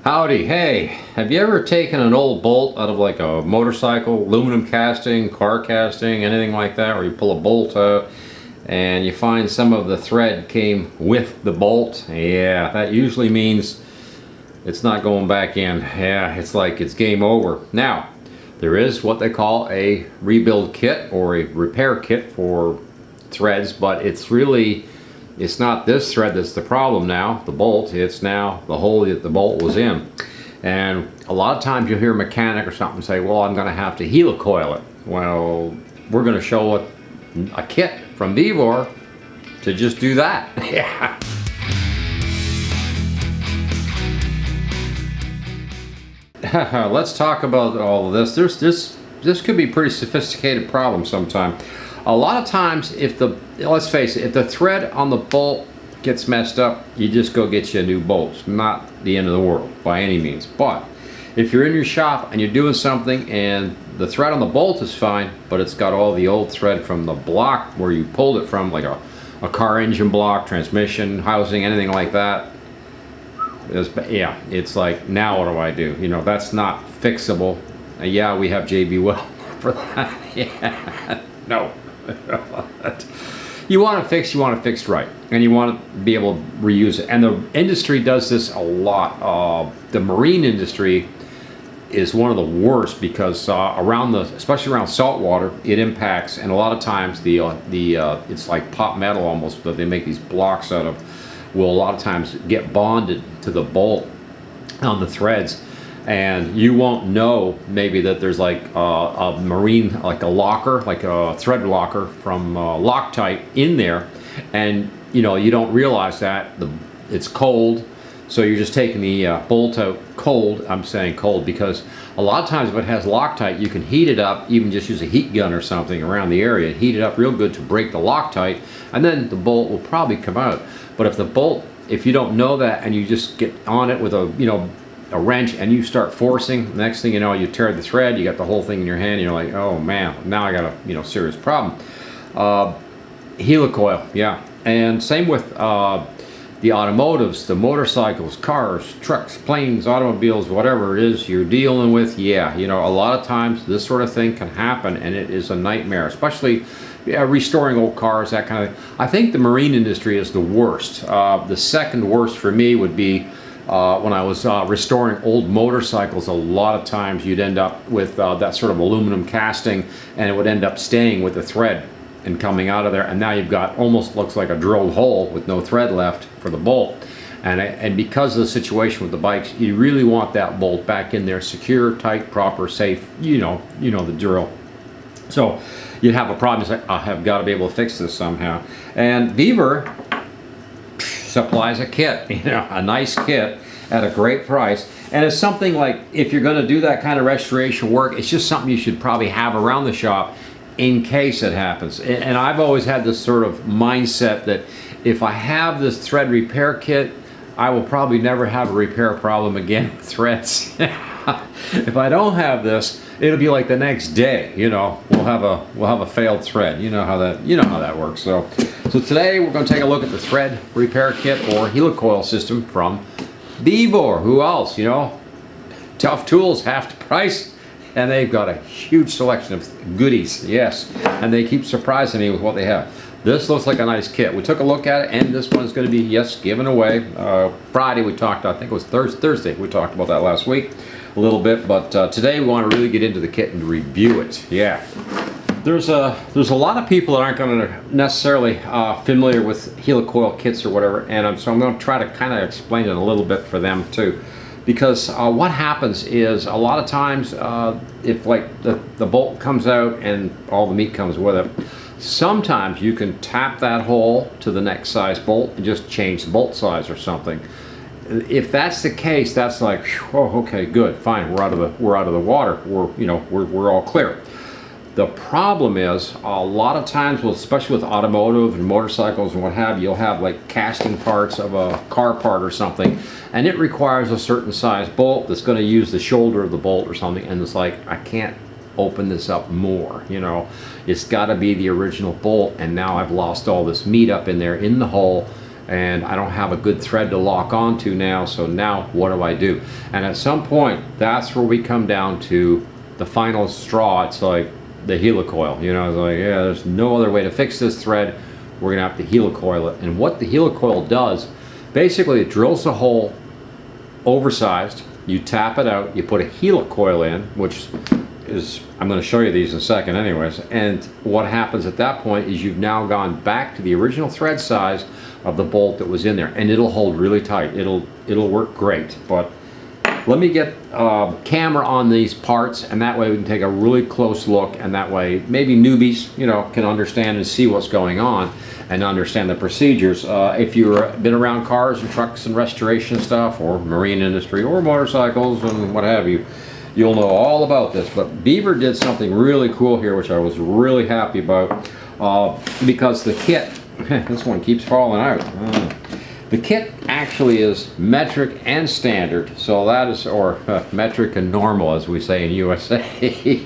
Howdy, hey, have you ever taken an old bolt out of like a motorcycle, aluminum casting, car casting, anything like that, where you pull a bolt out and you find some of the thread came with the bolt? Yeah, that usually means it's not going back in. Yeah, it's like it's game over. Now, there is what they call a rebuild kit or a repair kit for threads, but it's not this thread that's the problem now, the bolt. It's now the hole that the bolt was in. And a lot of times you'll hear a mechanic or something say, well, I'm going to have to helicoil it. Well, we're going to show a kit from Vevor to just do that. Yeah. Let's talk about all of this. This could be a pretty sophisticated problem sometime. A lot of times, let's face it, if the thread on the bolt gets messed up, you just go get you a new bolt. It's not the end of the world by any means. But if you're in your shop and you're doing something and the thread on the bolt is fine, but it's got all the old thread from the block where you pulled it from, like a car engine block, transmission, housing, anything like that, it's like, now what do I do? You know, that's not fixable. Yeah, we have JB Well for that. Yeah, no. You want it fixed right, and you want to be able to reuse it. And the industry does this a lot. The marine industry is one of the worst because especially around salt water, it impacts, and a lot of times it's like pot metal almost, but they make these blocks out of, will a lot of times get bonded to the bolt on the threads. And you won't know maybe that there's like a marine, like a locker, like a thread locker from Loctite in there, and you know, you don't realize that it's cold, so you're just taking the bolt out cold. I'm saying cold because a lot of times if it has Loctite, you can heat it up, even just use a heat gun or something around the area, heat it up real good to break the Loctite, and then the bolt will probably come out. But if you don't know that and you just get on it with a wrench and you start forcing, next thing you know, you tear the thread, you got the whole thing in your hand, and you're like, oh man, now I got a serious problem. Helicoil, yeah. And same with the automotives, the motorcycles, cars, trucks, planes, automobiles, whatever it is you're dealing with. Yeah, a lot of times this sort of thing can happen, and it is a nightmare, especially restoring old cars, that kind of thing. I think the marine industry is the worst. The second worst for me would be when I was restoring old motorcycles. A lot of times you'd end up with that sort of aluminum casting, and it would end up staying with the thread and coming out of there, and now you've got almost looks like a drilled hole with no thread left for the bolt. And because of the situation with the bikes, you really want that bolt back in there, secure, tight, proper, safe. You know the drill. So you'd have a problem. It's like, I have got to be able to fix this somehow. And Vevor supplies a kit, a nice kit at a great price. And it's something like, if you're going to do that kind of restoration work, it's just something you should probably have around the shop in case it happens. And I've always had this sort of mindset that if I have this thread repair kit, I will probably never have a repair problem again with threads. If I don't have this, it'll be like the next day, we'll have a failed thread. You know how that works. So today we're going to take a look at the thread repair kit or helicoil system from Vevor. Who else? Tough tools, half the price, and they've got a huge selection of goodies. Yes, and they keep surprising me with what they have. This looks like a nice kit. We took a look at it, and this one's going to be, given away. Friday we talked, I think it was Thursday, we talked about that last week a little bit, but today we want to really get into the kit and review it. Yeah. There's a lot of people that aren't going to necessarily familiar with helicoil kits or whatever, and so I'm going to try to kind of explain it a little bit for them too. Because what happens is a lot of times if like the bolt comes out and all the meat comes with it, sometimes you can tap that hole to the next size bolt and just change the bolt size or something. If that's the case, that's like, oh, okay, good, fine, we're out of the water. We're all clear. The problem is a lot of times, especially with automotive and motorcycles and what have you, you'll have like casting parts of a car part or something, and it requires a certain size bolt that's going to use the shoulder of the bolt or something, and it's like, I can't open this up more. It's got to be the original bolt, and now I've lost all this meat up in there in the hole, and I don't have a good thread to lock onto now, so now what do I do? And at some point, that's where we come down to the final straw. It's like the helicoil, you know, it's like, yeah, there's no other way to fix this thread. We're gonna have to helicoil it. And what the helicoil does, basically it drills a hole oversized, you tap it out, you put a helicoil in, which is, I'm going to show you these in a second anyways, and what happens at that point is you've now gone back to the original thread size of the bolt that was in there, and it'll hold really tight. It'll work great. But let me get a camera on these parts, and that way we can take a really close look, and that way maybe newbies, you know, can understand and see what's going on and understand the procedures. If you've been around cars and trucks and restoration stuff, or marine industry, or motorcycles and what have you, you'll know all about this. But Vevor did something really cool here, which I was really happy about, because the kit, this one keeps falling out. The kit actually is metric and standard, so that is, or metric and normal as we say in USA.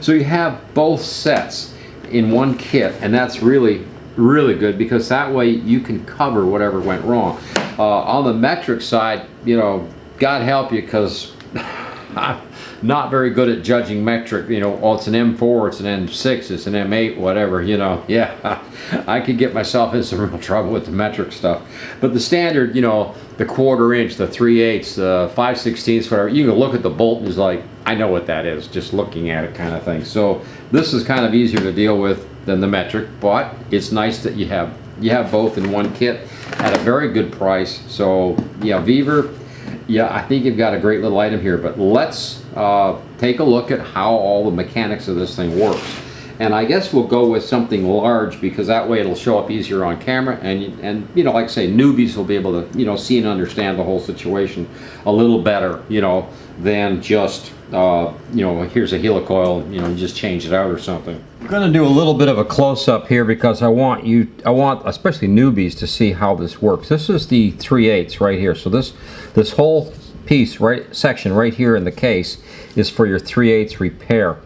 So you have both sets in one kit, and that's really good, because that way you can cover whatever went wrong. On the metric side, you know, God help you, because I'm not very good at judging metric. You know, oh, it's an M4, it's an M6, it's an M8, whatever, you know. Yeah, I could get myself in some real trouble with the metric stuff. But the standard, you know, the 1/4 inch, the 3/8, the 5/16, whatever, you can look at the bolt and it's like, I know what that is, just looking at it kind of thing. So this is kind of easier to deal with than the metric, but it's nice that you have both in one kit at a very good price. So yeah, Vevor, yeah, I think you've got a great little item here, but let's take a look at how all the mechanics of this thing works. And I guess we'll go with something large, because that way it'll show up easier on camera, and you know, like I say, newbies will be able to, you know, see and understand the whole situation a little better, you know, than just you know, here's a helicoil, you know, just change it out or something. I'm going to do a little bit of a close-up here, because I want especially newbies to see how this works. This is the 3/8 right here. So this whole piece, section right here in the case, is for your 3/8 repair.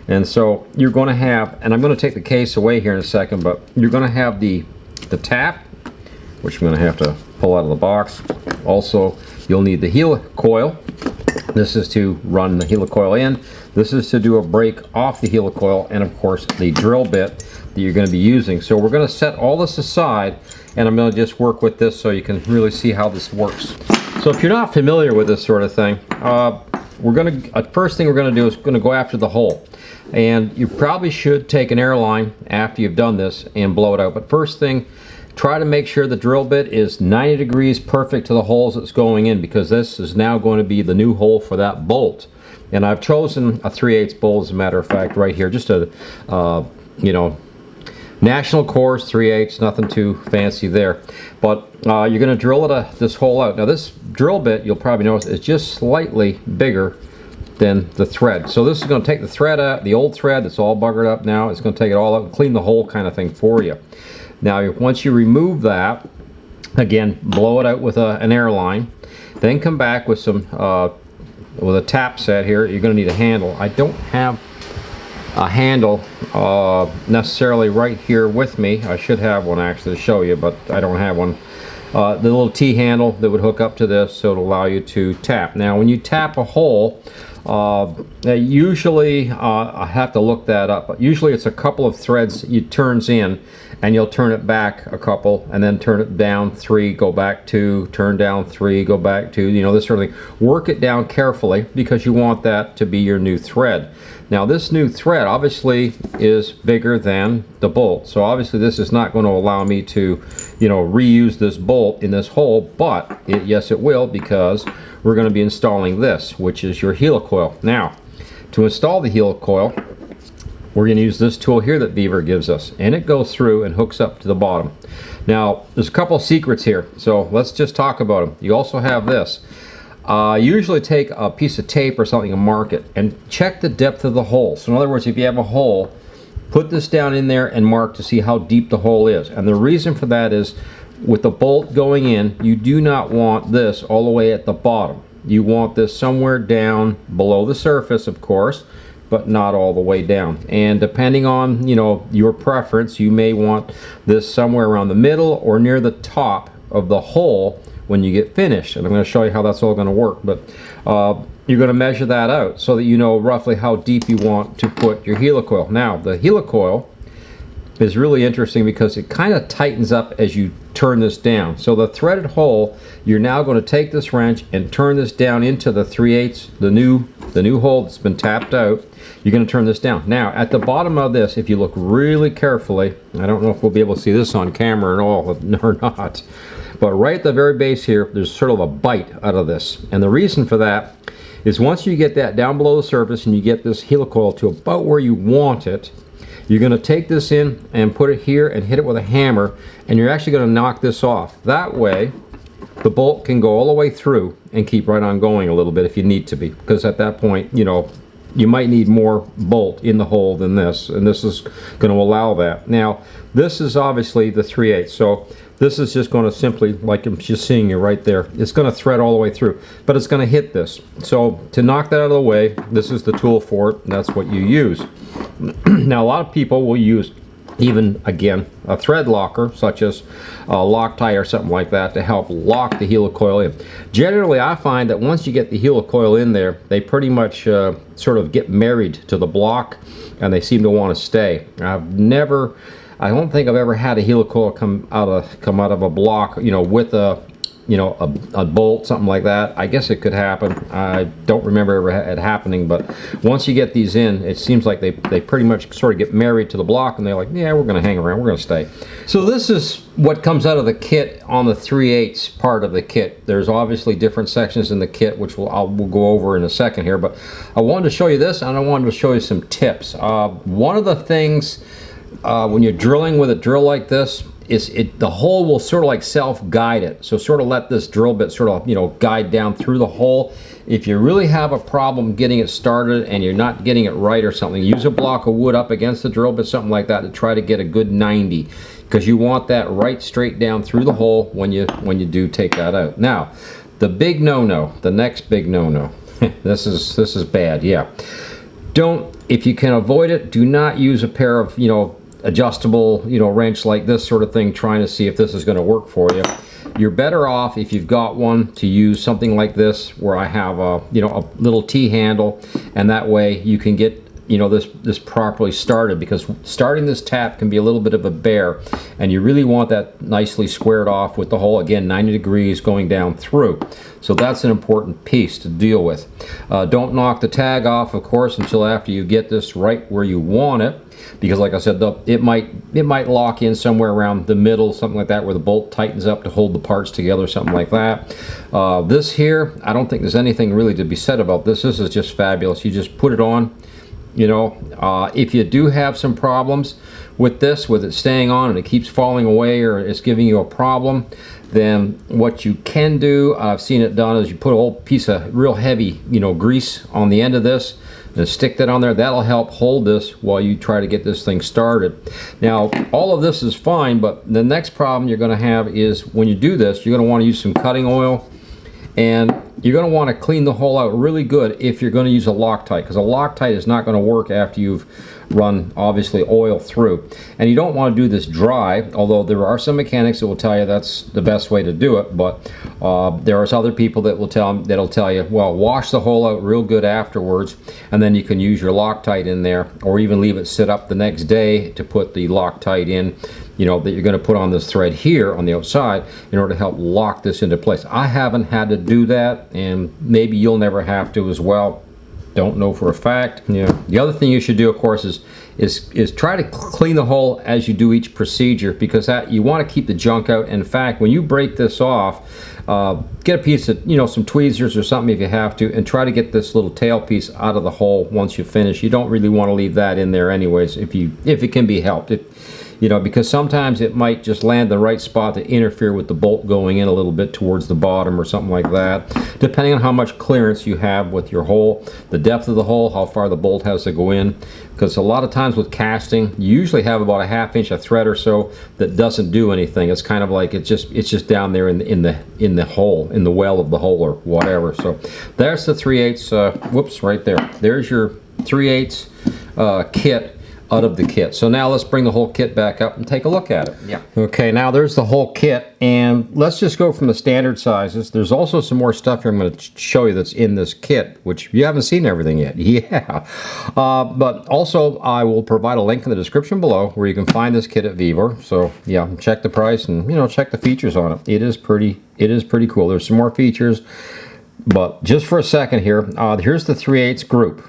And so you're going to have, and I'm going to take the case away here in a second, but you're going to have the tap, which I'm going to have to pull out of the box. Also, you'll need the helicoil. This is to run the helicoil in. This is to do a break off the helicoil, and of course the drill bit that you're going to be using. So we're going to set all this aside, and I'm going to just work with this so you can really see how this works. So if you're not familiar with this sort of thing, first thing we're going to do is going to go after the hole. And you probably should take an airline after you've done this and blow it out. But first thing, try to make sure the drill bit is 90 degrees perfect to the holes it's going in, because this is now going to be the new hole for that bolt. And I've chosen a 3/8 bolt, as a matter of fact, right here. Just a, you know, National Course 3/8, nothing too fancy there. But you're going to drill this hole out. Now this drill bit, you'll probably notice, is just slightly bigger than the thread. So this is going to take the thread out, the old thread that's all buggered up now. It's going to take it all out and clean the hole kind of thing for you. Now once you remove that, again, blow it out with an airline. Then come back with some with a tap set here. You're going to need a handle. I don't have a handle necessarily right here with me. I should have one actually to show you, but I don't have one. The little T handle that would hook up to this, so it'll allow you to tap. Now when you tap a hole, usually I have to look that up, but usually it's a couple of threads it turns in, and you'll turn it back a couple, and then turn it down 3, go back 2, turn down 3, go back 2, you know, this sort of thing. Work it down carefully, because you want that to be your new thread. Now this new thread obviously is bigger than the bolt, so obviously this is not going to allow me to, you know, reuse this bolt in this hole, but yes it will, because we're going to be installing this, which is your helicoil. Now to install the helicoil, we're going to use this tool here that Vevor gives us, and it goes through and hooks up to the bottom. Now there's a couple secrets here, so let's just talk about them. You also have this. Usually take a piece of tape or something and mark it, and check the depth of the hole. So in other words, if you have a hole, put this down in there and mark to see how deep the hole is. And the reason for that is, with the bolt going in, you do not want this all the way at the bottom. You want this somewhere down below the surface, of course, but not all the way down. And depending on, you know, your preference, you may want this somewhere around the middle or near the top of the hole when you get finished. And I'm going to show you how that's all going to work. But you're going to measure that out so that you know roughly how deep you want to put your helicoil. Now, the helicoil is really interesting because it kind of tightens up as you turn this down. So the threaded hole, you're now going to take this wrench and turn this down into the 3/8, the new hole that's been tapped out. You're going to turn this down. Now, at the bottom of this, if you look really carefully, I don't know if we'll be able to see this on camera at all or not, but right at the very base here, there's sort of a bite out of this. And the reason for that is once you get that down below the surface and you get this helicoil to about where you want it, you're going to take this in and put it here and hit it with a hammer, and you're actually going to knock this off. That way, the bolt can go all the way through and keep right on going a little bit if you need to be, because at that point, you know, you might need more bolt in the hole than this, and this is going to allow that. Now, this is obviously the 3/8, so this is just going to simply, like I'm just seeing you right there, it's going to thread all the way through, but it's going to hit this. So to knock that out of the way, this is the tool for it, and that's what you use. Now, a lot of people will use even, again, a thread locker, such as a Loctite or something like that, to help lock the helicoil in. Generally, I find that once you get the helicoil in there, they pretty much sort of get married to the block, and they seem to want to stay. I don't think I've ever had a helicoil come out of a block, you know, with a bolt, something like that. I guess it could happen. I don't remember ever it happening, but once you get these in, it seems like they pretty much sort of get married to the block, and they're like, yeah, we're going to hang around, we're going to stay. So this is what comes out of the kit on the 3/8 part of the kit. There's obviously different sections in the kit, which we'll go over in a second here, but I wanted to show you this, and I wanted to show you some tips. One of the things when you're drilling with a drill like this, the hole will sort of like self-guide it. So sort of let this drill bit sort of, you know, guide down through the hole. If you really have a problem getting it started and you're not getting it right or something, use a block of wood up against the drill bit, something like that, to try to get a good 90, because you want that right straight down through the hole when you do take that out. Now, the big no-no, the next big no-no, this is bad, yeah. If you can avoid it, do not use a pair of, you know, adjustable, you know, wrench like this sort of thing, trying to see if this is going to work for you. You're better off, if you've got one, to use something like this, where I have a, you know, a little T-handle, and that way you can get, you know, this properly started, because starting this tap can be a little bit of a bear, and you really want that nicely squared off with the hole, again, 90 degrees going down through. So that's an important piece to deal with. Don't knock the tag off, of course, until after you get this right where you want it, because like I said, it might lock in somewhere around the middle, something like that, where the bolt tightens up to hold the parts together, something like that. This here, I don't think there's anything really to be said about this. This is just fabulous. You just put it on. You know, if you do have some problems with this, with it staying on and it keeps falling away, or it's giving you a problem, then what you can do, I've seen it done, is you put a whole piece of real heavy, you know, grease on the end of this and stick that on there. That'll help hold this while you try to get this thing started. Now, all of this is fine, but the next problem you're going to have is when you do this, you're going to want to use some cutting oil, and you're going to want to clean the hole out really good if you're going to use a Loctite, because a Loctite is not going to work after you've run, obviously, oil through. And you don't want to do this dry, although there are some mechanics that will tell you that's the best way to do it, but there are other people that that'll tell you, well, wash the hole out real good afterwards, and then you can use your Loctite in there, or even leave it sit up the next day to put the Loctite in, you know, that you're going to put on this thread here on the outside in order to help lock this into place. I haven't had to do that, and maybe you'll never have to as well. Don't know for a fact. Yeah. The other thing you should do, of course, is try to clean the hole as you do each procedure, because that you want to keep the junk out. In fact, when you break this off, get a piece of, you know, some tweezers or something if you have to, and try to get this little tail piece out of the hole once you finish. You don't really want to leave that in there anyways, if it can be helped. you know, because sometimes it might just land the right spot to interfere with the bolt going in a little bit towards the bottom or something like that, depending on how much clearance you have with your hole, the depth of the hole, how far the bolt has to go in. Because a lot of times with casting, you usually have about a 1/2 inch of thread or so that doesn't do anything. It's kind of like it's just down there in the hole, in the well of the hole or whatever. So there's the 3/8. Whoops, right there. There's your 3/8 kit out of the kit. So now let's bring the whole kit back up and take a look at it. Yeah. Okay, now there's the whole kit, and let's just go from the standard sizes. There's also some more stuff here I'm going to show you that's in this kit, which you haven't seen everything yet. Yeah. But also I will provide a link in the description below where you can find this kit at Vevor. So yeah, check the price and, you know, check the features on it. It is pretty cool. There's some more features, but just for a second here, here's the 3/8 group.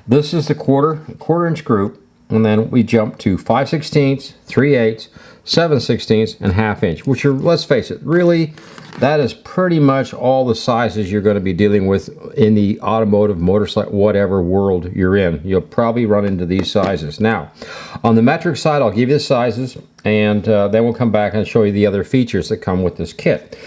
This is the quarter inch group. And then we jump to 5/16, 3/8, 7/16, and 1/2 inch, which are, let's face it, really, that is pretty much all the sizes you're going to be dealing with in the automotive, motorcycle, whatever world you're in. You'll probably run into these sizes. Now, on the metric side, I'll give you the sizes, and then we'll come back and show you the other features that come with this kit.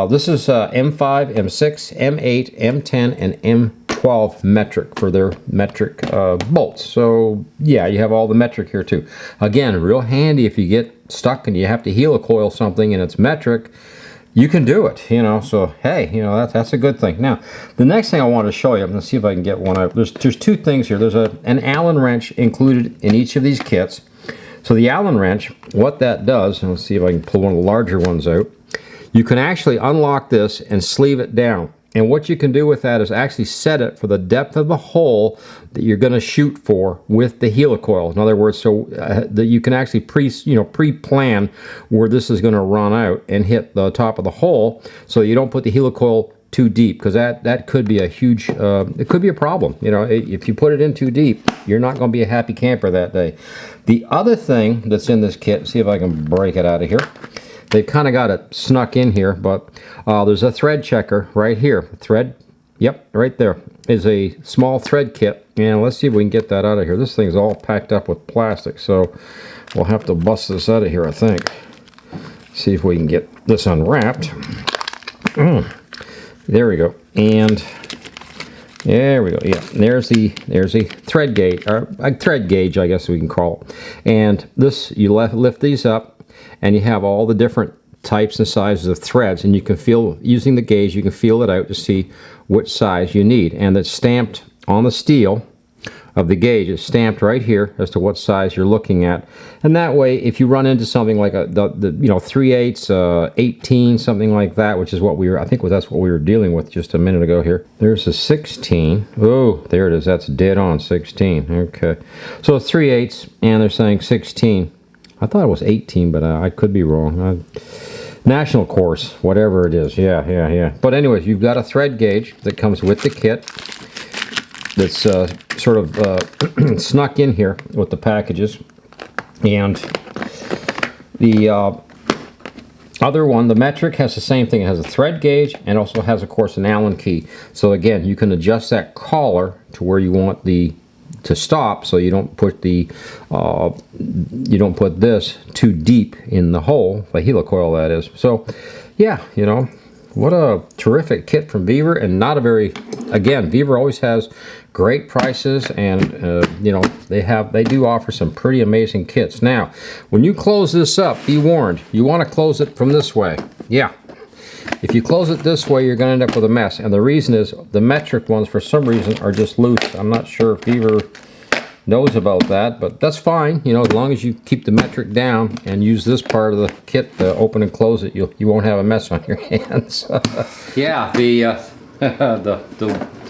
This is M5, M6, M8, M10, and M12 metric for their metric bolts. So yeah, you have all the metric here too. Again, real handy if you get stuck and you have to helicoil something and it's metric, you can do it, you know. So hey, you know, that's a good thing. Now, the next thing I want to show you, I'm going to see if I can get one out. There's two things here. There's an Allen wrench included in each of these kits. So the Allen wrench, what that does, and let's see if I can pull one of the larger ones out. You can actually unlock this and sleeve it down. And what you can do with that is actually set it for the depth of the hole that you're going to shoot for with the helicoil. In other words, so that you can actually pre-plan where this is going to run out and hit the top of the hole, so you don't put the helicoil too deep, because that could be a huge, it could be a problem. You know, if you put it in too deep, you're not going to be a happy camper that day. The other thing that's in this kit, see if I can break it out of here. They've kind of got it snuck in here, but there's a thread checker right here. Thread, yep, right there is a small thread kit. And let's see if we can get that out of here. This thing's all packed up with plastic, so we'll have to bust this out of here, I think. See if we can get this unwrapped. There we go. And there we go. Yeah, there's the thread gauge, or a thread gauge, I guess we can call it. And this, you lift these up, and you have all the different types and sizes of threads, and you can feel, using the gauge, you can feel it out to see which size you need. And it's stamped on the steel of the gauge. It's stamped right here as to what size you're looking at. And that way, if you run into something like the 3/8, 18, something like that, which is what we were, I think that's what we were dealing with just a minute ago here. There's a 16. Oh, there it is. That's dead on 16. Okay. So 3/8, and they're saying 16. I thought it was 18, but I could be wrong. National course, whatever it is. Yeah. But anyways, you've got a thread gauge that comes with the kit that's sort of snuck in here with the packages. And the other one, the metric, has the same thing. It has a thread gauge and also has, of course, an Allen key. So again, you can adjust that collar to where you want to stop, so you don't put this too deep in the hole, the helicoil that is. So yeah, you know, what a terrific kit from Vevor, and not a very, again, Vevor always has great prices, and you know, they do offer some pretty amazing kits. Now, when you close this up, be warned, you want to close it from this way. Yeah. If you close it this way, you're going to end up with a mess. And the reason is the metric ones, for some reason, are just loose. I'm not sure if Vevor knows about that, but that's fine. You know, as long as you keep the metric down and use this part of the kit to open and close it, you won't have a mess on your hands. Yeah, the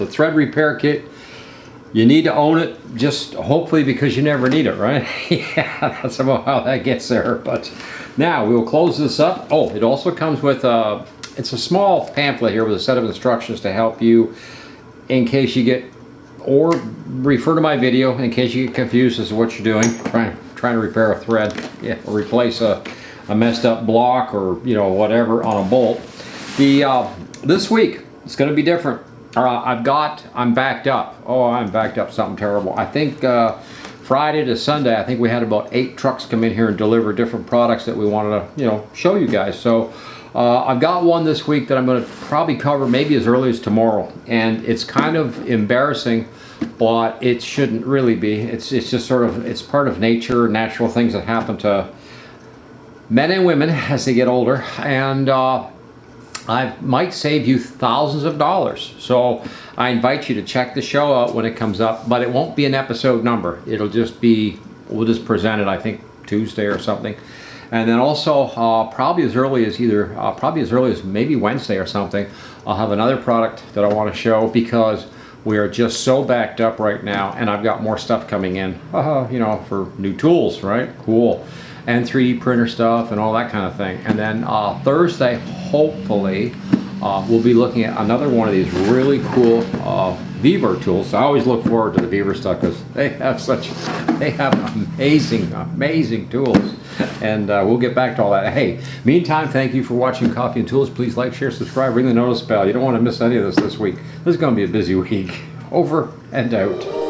thread repair kit, you need to own it, just hopefully because you never need it, right? Yeah, that's about how that gets there. But now we'll close this up. Oh, it also comes with it's a small pamphlet here with a set of instructions to help you in case you get, or refer to my video in case you get confused as to what you're doing, trying to repair a thread, yeah, or replace a messed up block, or you know, whatever on a bolt. This week it's going to be different. I'm backed up. Oh, I'm backed up something terrible. I think Friday to Sunday, I think we had about 8 trucks come in here and deliver different products that we wanted to, show you guys. So I've got one this week that I'm going to probably cover maybe as early as tomorrow, and it's kind of embarrassing, but it shouldn't really be. It's just sort of, it's part of nature, natural things that happen to men and women as they get older, and I might save you thousands of dollars. So I invite you to check the show out when it comes up, but it won't be an episode number. It'll just be, we'll just present it, I think, Tuesday or something. And then also, probably as early as maybe Wednesday or something, I'll have another product that I want to show, because we are just so backed up right now, and I've got more stuff coming in, for new tools, right? Cool. And 3D printer stuff and all that kind of thing. And then Thursday, hopefully, we'll be looking at another one of these really cool Vevor tools. I always look forward to the Vevor stuff, because they have amazing tools. And we'll get back to all that. Hey, meantime, thank you for watching Coffee and Tools. Please like, share, subscribe, ring the notice bell. You don't want to miss any of this week. This is going to be a busy week. Over and out.